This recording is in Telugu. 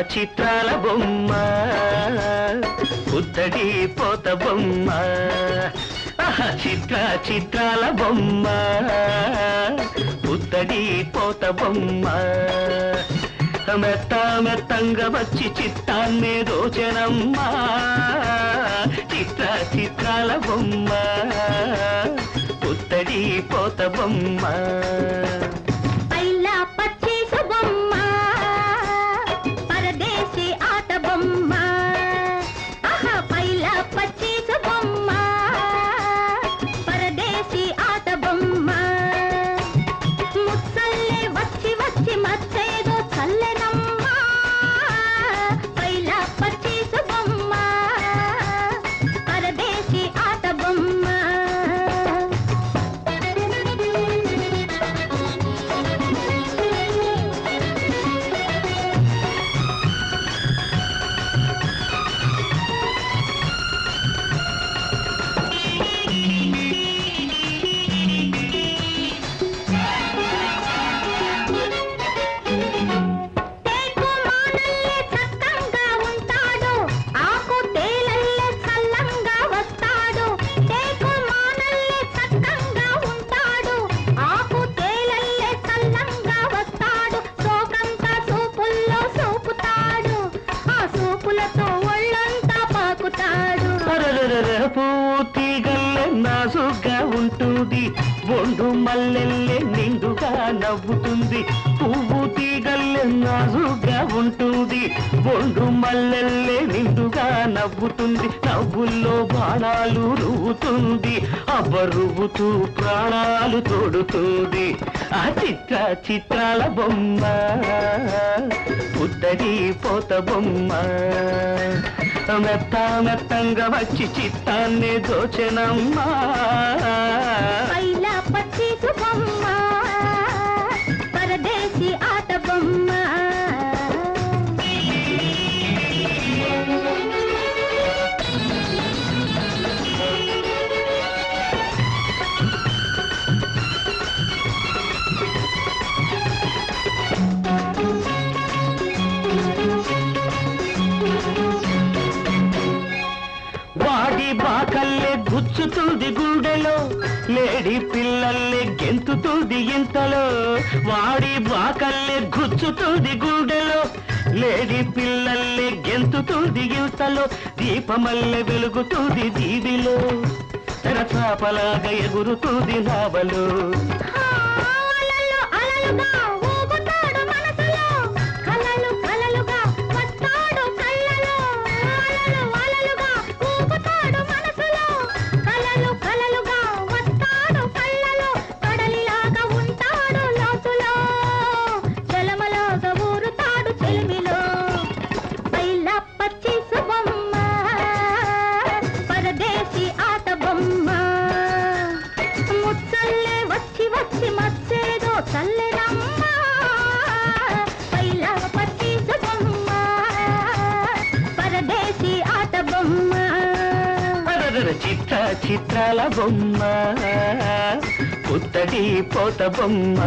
చిత్రాల బొమ్మ పుత్తడి పోత బొమ్మ చిత్రాల బొమ్మ పుత్తడి పోత బొమ్మ మెత్తంగా వచ్చి చిత్తాన్నే దోచనమ్మా చిత్రాల బొమ్మ పుత్తడి పోత బొమ్మ పూర్తిగల్లె నాజుగా ఉంటుంది బొండు మల్లెల్లె నిండుగా నవ్వుతుంది పువ్వు తీగల్లె నాజుగా ఉంటుంది బొండు మల్లెల్లె నిండుగా నవ్వుతుంది నవ్వుల్లో బాణాలు రువ్వుతుంది అబ్బరువ్వుతూ ప్రాణాలు తోడుతుంది ఆ చిత్రాల బొమ్మ పుత్తడి పోత బొమ్మ మెత్తంగా వచ్చి చిత్తాన్ని దోచనమ్మా పచ్చీసు బొమ్మ పరదేశీ ఆట బొమ్మ వాడి బాకల్లే గుచ్చుతుంది గుండెలో లేడి పిల్లల్లే గెంతుతుంది ఇంతలో వాడి బాకల్లే గుచ్చుతుంది గుండెలో లేడి పిల్లల్లే గెంతుతుంది ఇంతలో దీపమల్లె వెలుగుతుంది దీవిలో తెరచాపలాగా ఎగురుతుంది నావలో చిత్రాల బొమ్మ పుత్తడి పోత బొమ్మ